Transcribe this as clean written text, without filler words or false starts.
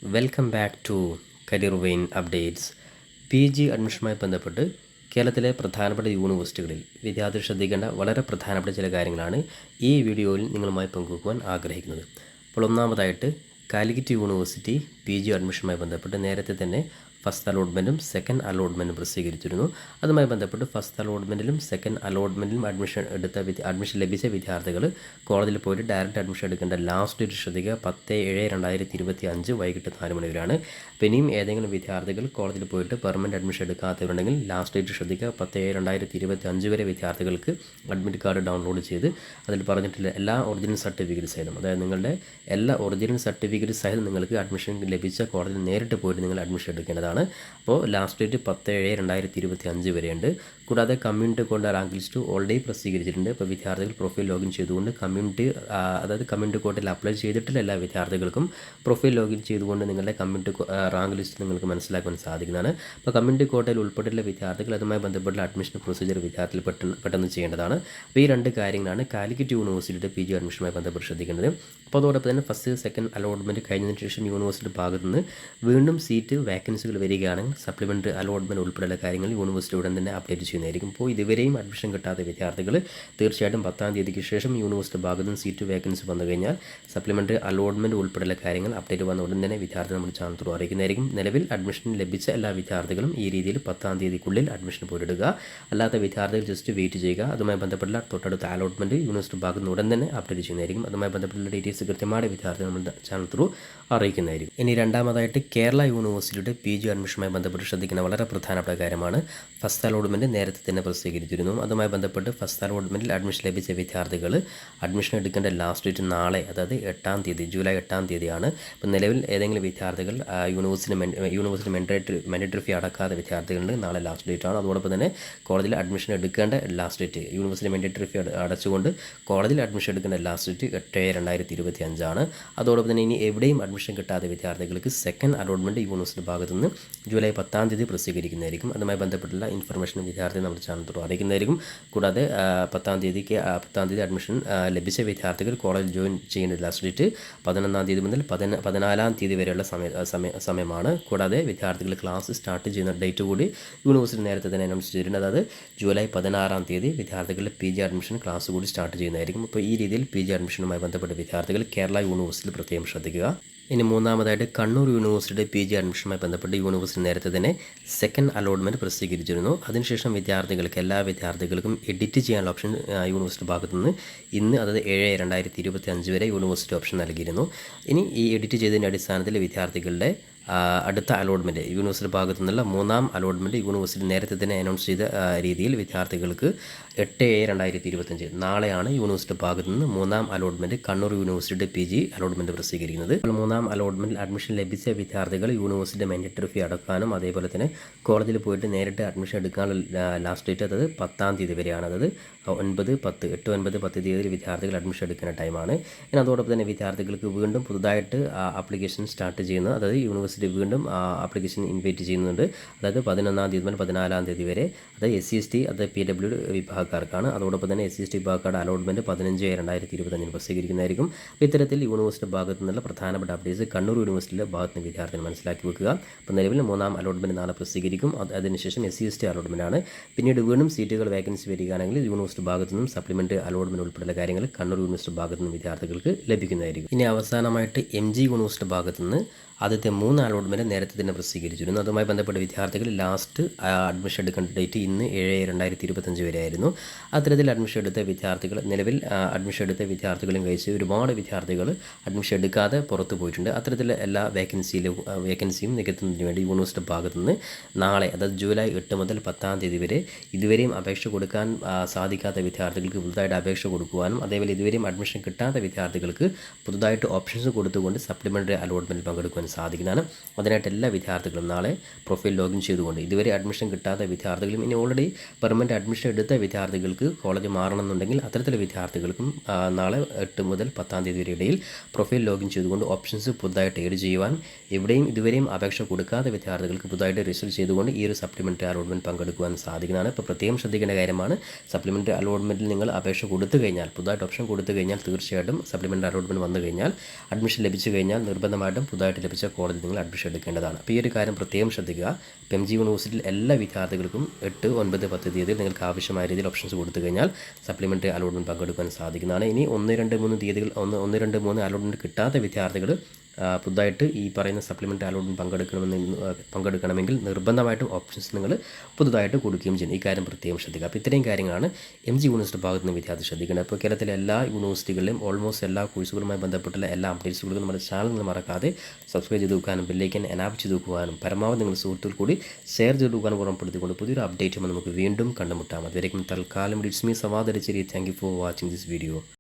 Welcome back to career vein updates. PG അഡ്മിഷനുമായി ബന്ധപ്പെട്ട് കേരളത്തിലെ പ്രധാനപ്പെട്ട യൂണിവേഴ്സിറ്റികളിൽ വിദ്യാർത്ഥികൾ ശ്രദ്ധിക്കേണ്ട വളരെ പ്രധാനപ്പെട്ട ചില കാര്യങ്ങളാണ് ഈ വീഡിയോയിൽ നിങ്ങളുമായി പങ്കുവെക്കുവാൻ ആഗ്രഹിക്കുന്നത്. അപ്പോൾ ഒന്നാമതായിട്ട് കാലിക്കറ്റ് യൂണിവേഴ്സിറ്റി PG അഡ്മിഷനുമായി ബന്ധപ്പെട്ട് നേരത്തെ തന്നെ ഫസ്റ്റ് അലോട്ട്മെൻറ്റും സെക്കൻഡ് അലോട്ട്മെൻറ്റും പ്രസിദ്ധീകരിച്ചിരുന്നു. അതുമായി ബന്ധപ്പെട്ട് ഫസ്റ്റ് അലോട്ട്മെൻറ്റിലും സെക്കൻഡ് അലോട്ട്മെൻറ്റിലും അഡ്മിഷൻ ലഭിച്ച വിദ്യാർത്ഥികൾ കോളേജിൽ പോയിട്ട് ഡയറക്റ്റ് അഡ്മിഷൻ എടുക്കേണ്ട ലാസ്റ്റ് ഡേറ്റ് ശ്രദ്ധിക്കുക 10/7/2025 വൈകിട്ട് 4 മണി വരെയാണ്. അപ്പോൾ ഇനിയും ഏതെങ്കിലും വിദ്യാർത്ഥികൾ കോളേജിൽ പോയിട്ട് പെർമനൻറ്റ് അഡ്മിഷൻ എടുക്കാത്തവരുണ്ടെങ്കിൽ ലാസ്റ്റ് ഡേറ്റ് ശ്രദ്ധിക്കുക 10/7/2025 വരെ വിദ്യാർത്ഥികൾക്ക് അഡ്മിറ്റ് കാർഡ് ഡൗൺലോഡ് ചെയ്ത് അതിൽ പറഞ്ഞിട്ടുള്ള എല്ലാ ഒറിജിനൽ സർട്ടിഫിക്കറ്റ് സഹിതം, അതായത് നിങ്ങളുടെ എല്ലാ ഒറിജിനൽ സർട്ടിഫിക്കറ്റ് സഹിതം നിങ്ങൾക്ക് അഡ്മിഷൻ ലഭിച്ച കോളേജിൽ നേരിട്ട് പോയിട്ട് നിങ്ങൾ അഡ്മിഷൻ എടുക്കേണ്ടതാണ്. അപ്പോൾ ലാസ്റ്റ് ഡേറ്റ് 10/7/2025 വരെയുണ്ട്. കൂടാതെ community code rank list already പ്രസിദ്ധീകരിച്ചിട്ടുണ്ട്. ഇപ്പോൾ വിദ്യാർത്ഥികൾ പ്രൊഫൈൽ ലോഗിൻ ചെയ്തുകൊണ്ട് കമ്മ്യൂണിറ്റി കോഡിൽ അപ്ലൈ ചെയ്തിട്ടുള്ള എല്ലാ വിദ്യാർത്ഥികൾക്കും പ്രൊഫൈൽ ലോഗിൻ ചെയ്തുകൊണ്ട് നിങ്ങളുടെ കമ്മ്യൂണിറ്റി റാങ്ക് ലിസ്റ്റ് നിങ്ങൾക്ക് മനസ്സിലാക്കാൻ സാധിക്കുന്നതാണ്. അപ്പോൾ കമ്മ്യൂണിറ്റി കോഡിൽ ഉൾപ്പെട്ടിട്ടുള്ള വിദ്യാർത്ഥികൾ അതുമായി ബന്ധപ്പെട്ട അഡ്മിഷൻ പ്രൊസീജിയർ വിദ്യാർത്ഥികൾ പെട്ടെന്ന് ചെയ്യേണ്ടതാണ്. അപ്പോൾ ഈ രണ്ട് കാര്യങ്ങളാണ് കാലിക്കറ്റ് യൂണിവേഴ്സിറ്റിയുടെ PG അഡ്മിഷനുമായി ബന്ധപ്പെട്ട് ശ്രദ്ധിക്കേണ്ടത്. അപ്പോൾ അതോടൊപ്പം തന്നെ ഫസ്റ്റ് സെക്കൻഡ് അലോട്ട്മെൻറ്റ് കഴിഞ്ഞതിന് ശേഷം യൂണിവേഴ്സിറ്റി ഭാഗത്തു നിന്ന് വീണ്ടും സീറ്റ് വേക്കൻസികൾ വരികയാണെങ്കിൽ സപ്ലിമെൻ്ററി അലോട്ട്മെൻറ്റ് ഉൾപ്പെടെയുള്ള കാര്യങ്ങൾ യൂണിവേഴ്സിറ്റി ഉടൻ തന്നെ അപ്ഡേറ്റ് ചെയ്യുന്നതായിരിക്കും. അപ്പോൾ ഇതുവരെയും അഡ്മിഷൻ കിട്ടാത്ത വിദ്യാർത്ഥികൾ തീർച്ചയായിട്ടും 10-ാം തീയതിക്ക് ശേഷം യൂണിവേഴ്സിറ്റി ഭാഗത്തു നിന്ന് സീറ്റ് വേക്കൻസി വന്നു കഴിഞ്ഞാൽ സപ്ലിമെൻ്ററി അലോട്ട്മെൻറ്റ് ഉൾപ്പെടെയുള്ള കാര്യങ്ങൾ അപ്ഡേറ്റ് വന്ന ഉടൻ തന്നെ വിദ്യാർത്ഥി നമ്മുടെ ചാനൽ ത്രൂ അറിയിക്കുന്നതായിരിക്കും. നിലവിൽ അഡ്മിഷൻ ലഭിച്ച എല്ലാ വിദ്യാർത്ഥികളും ഈ രീതിയിൽ 10-ാം തീയതിക്കുള്ളിൽ അഡ്മിഷൻ പോയിടുക. അല്ലാത്ത വിദ്യാർത്ഥികൾ ജസ്റ്റ് വെയിറ്റ് ചെയ്യുക. അതുമായി ബന്ധപ്പെട്ട തൊട്ടടുത്ത അലോട്ട്മെൻറ്റ് യൂണിവേഴ്സിറ്റി ഭാഗത്ത് നിന്ന് ഉടൻ തന്നെ അപ്ഡേറ്റ് ചെയ്യുന്നതായിരിക്കും. അതുമായി ബന്ധപ്പെട്ടുള്ള ഡീറ്റെയിൽസ് കൃത്യമായ വിദ്യാർത്ഥികൾ നമ്മുടെ ചാനൽ ത്രൂ അറിയിക്കുന്നതായിരിക്കും. ഇനി രണ്ടാമതായിട്ട് കേരള യൂണിവേഴ്സിറ്റിയുടെ PG അഡ്മിഷനുമായി ബന്ധപ്പെട്ട് ശ്രദ്ധിക്കുന്ന വളരെ പ്രധാനപ്പെട്ട കാര്യമാണ് ഫസ്റ്റ് അലോട്ട്മെൻറ്റ് നേരത്തെ തന്നെ പ്രസിദ്ധീകരിച്ചിരുന്നു. അതുമായി ബന്ധപ്പെട്ട് ഫസ്റ്റ് അലോട്ട്മെൻറ്റിൽ അഡ്മിഷൻ ലഭിച്ച വിദ്യാർത്ഥികൾ അഡ്മിഷൻ എടുക്കേണ്ട ലാസ്റ്റ് ഡേറ്റ് നാളെ, അതായത് 8-ാം തീയതി, ജൂലൈ 8-ാം തീയതിയാണ്. ഇപ്പോൾ നിലവിൽ ഏതെങ്കിലും വിദ്യാർത്ഥികൾ യൂണിവേഴ്സിറ്റി മാൻഡേറ്ററി ഫീ അടക്കാത്ത വിദ്യാർത്ഥികളുണ്ട്, നാളെ ലാസ്റ്റ് ഡേറ്റ് ആണ്. അതോടൊപ്പം തന്നെ കോളേജിൽ അഡ്മിഷൻ എടുക്കേണ്ട last date, university mandatory fee അടച്ചുകൊണ്ട് കോളേജിൽ അഡ്മിഷൻ എടുക്കേണ്ട ലാസ്റ്റ് ഡേറ്റ് 8/7/2025 ആണ്. അതോടൊപ്പം തന്നെ ഇനി എവിടെയും അഡ്മിഷൻ കിട്ടാത്ത വിദ്യാർത്ഥികൾക്ക് സെക്കൻഡ് അലോട്ട്മെൻറ്റ് യൂണിവേഴ്സിറ്റി ഭാഗത്തു നിന്ന് ജൂലൈ 10-ാം തീയതി പ്രസിദ്ധീകരിക്കുന്നതായിരിക്കും. അതുമായി ബന്ധപ്പെട്ടുള്ള ഇൻഫർമേഷൻ വിദ്യാർത്ഥി നമ്മുടെ ചാനൽ അറിയിക്കുന്നതായിരിക്കും. കൂടാതെ 10-ാം തീയതി അഡ്മിഷൻ ലഭിച്ച വിദ്യാർത്ഥികൾ കോളേജിൽ ജോയിൻ ചെയ്യേണ്ട ലാസ്റ്റ് ഡേറ്റ് 11-ാം തീയതി മുതൽ 14-ാം തീയതി വരെയുള്ള സമയമാണ്. കൂടാതെ വിദ്യാർത്ഥികൾ ക്ലാസ് സ്റ്റാർട്ട് ചെയ്യുന്ന ഡേറ്റ് കൂടി യൂണിവേഴ്സിറ്റി നേരത്തെ തന്നെ അനൗൺസ് ചെയ്തിട്ടുണ്ട്. അതായത് ജൂലൈ 16-ാം തീയതി വിദ്യാർത്ഥികളുടെ PG അഡ്മിഷൻ ക്ലാസ് കൂടി സ്റ്റാർട്ട് ചെയ്യുന്നതായിരിക്കും. അപ്പോൾ ഈ രീതിയിൽ PG അഡ്മിഷനുമായി ബന്ധപ്പെട്ട വിദ്യാർത്ഥികൾ കേരള യൂണിവേഴ്സിറ്റിയിൽ പ്രത്യേകം ശ്രദ്ധിക്കുക. ഇനി മൂന്നാമതായിട്ട് കണ്ണൂർ യൂണിവേഴ്സിറ്റിയുടെ PG അഡ്മിഷനുമായി ബന്ധപ്പെട്ട് യൂണിവേഴ്സിറ്റി നേരത്തെ തന്നെ സെക്കൻഡ് അലോട്ട്മെൻറ്റ് പ്രസിദ്ധീകരിച്ചിരുന്നു. അതിനുശേഷം എല്ലാ വിദ്യാർത്ഥികൾക്കും എഡിറ്റ് ചെയ്യാനുള്ള ഓപ്ഷൻ യൂണിവേഴ്സിറ്റി ഭാഗത്തു നിന്ന് ഇന്ന്, അതായത് 7/2025 വരെ യൂണിവേഴ്സിറ്റി ഓപ്ഷൻ നൽകിയിരുന്നു. ഇനി ഈ എഡിറ്റ് ചെയ്തതിൻ്റെ അടിസ്ഥാനത്തിൽ വിദ്യാർത്ഥികളുടെ അടുത്ത അലോട്ട്മെൻറ്റ് യൂണിവേഴ്സിറ്റി ഭാഗത്തു നിന്നുള്ള 3-ാം അലോട്ട്മെൻറ്റ് യൂണിവേഴ്സിറ്റി നേരത്തെ തന്നെ അനൗൺസ് ചെയ്ത രീതിയിൽ വിദ്യാർത്ഥികൾക്ക് 8/7/2025 നാളെയാണ് യൂണിവേഴ്സിറ്റി ഭാഗത്തു നിന്ന് 3-ാം അലോട്ട്മെൻറ്റ് കണ്ണൂർ യൂണിവേഴ്സിറ്റിയുടെ PG അലോട്ട്മെൻറ്റ് പ്രസിദ്ധീകരിക്കുന്നത്. 3-ാം അലോട്ട്മെൻറ്റിൽ അഡ്മിഷൻ ലഭിച്ച വിദ്യാർത്ഥികൾ യൂണിവേഴ്സിറ്റി മാൻഡേറ്ററി ഫീ അടക്കാനും അതേപോലെ തന്നെ കോളേജിൽ പോയിട്ട് നേരിട്ട് അഡ്മിഷൻ എടുക്കാനുള്ള ലാസ്റ്റ് ഡേറ്റ് അതായത് 10-ാം തീയതി വരെയാണ്. അതായത് 8-9-10 തീയതിയിൽ വിദ്യാർത്ഥികൾ അഡ്മിഷൻ എടുക്കുന്ന ടൈമാണ്. ഇനി അതോടൊപ്പം തന്നെ വിദ്യാർത്ഥികൾക്ക് വീണ്ടും പുതുതായിട്ട് ആപ്ലിക്കേഷൻ സ്റ്റാർട്ട് ചെയ്യുന്നത്, അതായത് യൂണിവേഴ്സിറ്റി വീണ്ടും ആപ്ലിക്കേഷൻ ഇൻവൈറ്റ് ചെയ്യുന്നുണ്ട്. അതായത് 11-ാം തീയതി മുതൽ 14-ാം തീയതി വരെ, അതായത് SC/ST അതായത് PW വിഭാഗക്കാർക്കാണ്. അതോടൊപ്പം തന്നെ SC/ST വിഭാഗക്കാരുടെ അലോട്ട്മെൻറ്റ് 15/2025 പ്രസിദ്ധീകരിക്കുന്നതായിരിക്കും. അപ്പോൾ ഇത്തരത്തിൽ യൂണിവേഴ്സിറ്റി ഭാഗത്തു നിന്നുള്ള പ്രധാനപ്പെട്ട അപ്ഡേറ്റ്സ് കണ്ണൂർ യൂണിവേഴ്സിറ്റിയിലെ ഭാഗത്ത് നിന്ന് വിദ്യാർത്ഥികൾ മനസ്സിലാക്കി വെക്കുക. അപ്പോൾ നിലവിൽ 3-ാം അലോട്ട്മെൻറ്റ് നാളെ പ്രസിദ്ധീകരിക്കും. അതിനുശേഷം SC/ST അലോട്ട്മെൻറ്റ് ആണ്. പിന്നീട് വീണ്ടും സീറ്റുകൾ വേക്കൻസി വരികയാണെങ്കിൽ യൂണിവേഴ്സിറ്റി ഭാഗത്തു നിന്നും സപ്ലിമെൻ്ററി അലോട്ട്മെൻറ്റ് ഉൾപ്പെടെയുള്ള കാര്യങ്ങൾ കണ്ണൂർ യൂണിവേഴ്സിറ്റി ഭാഗത്തു നിന്ന് വിദ്യാർത്ഥികൾക്ക് ലഭിക്കുന്നതായിരിക്കും. ഇനി അവസാനമായിട്ട് MG യൂണിവേഴ്സിറ്റി ഭാഗത്തു നിന്ന് ആദ്യത്തെ 3 അലോട്ട്മെൻറ്റ് നേരത്തെ തന്നെ പ്രസിദ്ധീകരിച്ചിരുന്നു. അതുമായി ബന്ധപ്പെട്ട വിദ്യാർത്ഥികൾ ലാസ്റ്റ് അഡ്മിഷൻ എടുക്കേണ്ട ഡേറ്റ് ഇന്ന് 7/2025 വരെ ആയിരുന്നു. അത്തരത്തിൽ അഡ്മിഷൻ എടുത്ത വിദ്യാർത്ഥികൾ, നിലവിൽ അഡ്മിഷൻ എടുത്ത വിദ്യാർത്ഥികളും കഴിച്ച് ഒരുപാട് വിദ്യാർത്ഥികൾ അഡ്മിഷൻ എടുക്കാതെ പുറത്തു പോയിട്ടുണ്ട്. അത്തരത്തിൽ എല്ലാ വേക്കൻസിയും നികത്തുന്നതിന് വേണ്ടി യൂണിവേഴ്സിറ്റി ഭാഗത്തു നിന്ന് നാളെ, അതായത് ജൂലൈ 8 മുതൽ 10-ാം തീയതി വരെ ഇതുവരെയും അപേക്ഷ കൊടുക്കാൻ സാധിക്കാത്ത വിദ്യാർത്ഥികൾക്ക് പുതുതായിട്ട് അപേക്ഷ കൊടുക്കുവാനും അതേപോലെ ഇതുവരെയും അഡ്മിഷൻ കിട്ടാത്ത വിദ്യാർത്ഥികൾക്ക് പുതുതായിട്ട് ഓപ്ഷൻസ് കൊടുത്തുകൊണ്ട് സപ്ലിമെൻ്ററി അലോട്ട്മെൻറ്റിൽ പങ്കെടുക്കുവാൻ സാധിക്കുന്നതാണ്. അതിനായിട്ട് എല്ലാ വിദ്യാർത്ഥികളും നാളെ പ്രൊഫൈൽ ലോഗിൻ ചെയ്തുകൊണ്ട് ഇതുവരെ അഡ്മിഷൻ കിട്ടാത്ത വിദ്യാർത്ഥികളും ഇനി ഓൾറെഡി പെർമനൻറ്റ് അഡ്മിഷൻ എടുത്ത വിദ്യാർത്ഥികൾക്ക് കോളേജ് മാറണമെന്നുണ്ടെങ്കിൽ അത്തരത്തിലുള്ള വിദ്യാർത്ഥികൾക്കും നാളെ 8 മുതൽ 10-ാം തീയതി വരെ ഇടയിൽ പ്രൊഫൈൽ ലോഗിൻ ചെയ്തുകൊണ്ട് ഓപ്ഷൻസ് പുതുതായിട്ട് ഏഡ് ചെയ്യുവാൻ, ഇതുവരെയും അപേക്ഷ കൊടുക്കാത്ത വിദ്യാർത്ഥികൾക്ക് പുതുതായിട്ട് രജിസ്റ്റർ ചെയ്തുകൊണ്ട് ഈ ഒരു സപ്ലിമെൻ്ററി അലോട്ട്മെൻറ്റ് പങ്കെടുക്കുവാൻ സാധിക്കുന്നതാണ്. ഇപ്പോൾ പ്രത്യേകം ശ്രദ്ധിക്കേണ്ട കാര്യമാണ്, സപ്ലിമെൻ്ററി അലോട്ട്മെൻറ്റിൽ നിങ്ങൾ അപേക്ഷ കൊടുത്തു കഴിഞ്ഞാൽ, പുതുതായിട്ട് ഓപ്ഷൻ കൊടുത്തു കഴിഞ്ഞാൽ തീർച്ചയായിട്ടും സപ്ലിമെൻ്ററി അലോട്ട്മെൻറ്റ് വന്നു കഴിഞ്ഞാൽ അഡ്മിഷൻ ലഭിച്ചു കഴിഞ്ഞാൽ നിർബന്ധമായിട്ടും പുതുതായിട്ട് ലഭിച്ച ലഭിച്ച കോളേജിൽ നിങ്ങൾ അഡ്മിഷൻ എടുക്കേണ്ടതാണ്. അപ്പോൾ ഈ ഒരു കാര്യം പ്രത്യേകം ശ്രദ്ധിക്കുക. എം ജി യൂണിവേഴ്സിറ്റിയിൽ എല്ലാ വിദ്യാർത്ഥികൾക്കും 8, 9, 10 തീയതിയിൽ നിങ്ങൾക്ക് ആവശ്യമായ രീതിയിൽ ഓപ്ഷൻസ് കൊടുത്തു കഴിഞ്ഞാൽ സപ്ലിമെൻ്ററി അലോട്ട്മെൻറ്റ് പങ്കെടുക്കാൻ സാധിക്കുന്നതാണ്. ഇനി 1, 2, 3 തീയതികൾ 1, 2, 3 അലോട്ട്മെൻറ്റ് കിട്ടാത്ത വിദ്യാർത്ഥികൾ പുതുതായിട്ട് ഈ പറയുന്ന സപ്ലിമെൻ്ററി അലോട്ട്മെൻറ്റ് പങ്കെടുക്കണമെങ്കിൽ നിർബന്ധമായിട്ടും ഓപ്ഷൻസ് നിങ്ങൾ പുതുതായിട്ട് കൊടുക്കുകയും ചെയ്യും. ഈ കാര്യം പ്രത്യേകം ശ്രദ്ധിക്കുക. അപ്പോൾ ഇത്രയും കാര്യങ്ങളാണ് എം ജി യൂണിവേഴ്സിറ്റി ഭാഗത്ത് നിന്ന് വിദ്യാർത്ഥി ശ്രദ്ധിക്കേണ്ടത്. അപ്പോൾ കേരളത്തിലെ എല്ലാ യൂണിവേഴ്സിറ്റികളിലും ഓൾമോസ്റ്റ് എല്ലാ കോഴ്സുകളുമായി ബന്ധപ്പെട്ടുള്ള എല്ലാ അപ്ഡേറ്റ്സുകളും നമ്മുടെ ചാനൽ മറക്കാതെ സബ്സ്ക്രൈബ് ചെയ്ത് വെക്കാനും ബെല്ലൈക്കൻ എനാബിൾ ചെയ്ത് വെക്കുവാനും പരമാവധി നിങ്ങൾ സുഹൃത്തുക്കൾ കൂടി ഷെയർ ചെയ്ത് വെക്കാനും ഉറപ്പെടുത്തിക്കൊണ്ട് പുതിയൊരു അപ്ഡേറ്റുമ്പോൾ നമുക്ക് വീണ്ടും കണ്ടുമുട്ടാം. അതുവരെയും തൽക്കാലം it's me Sawad Aricheri. Thank you for watching this video.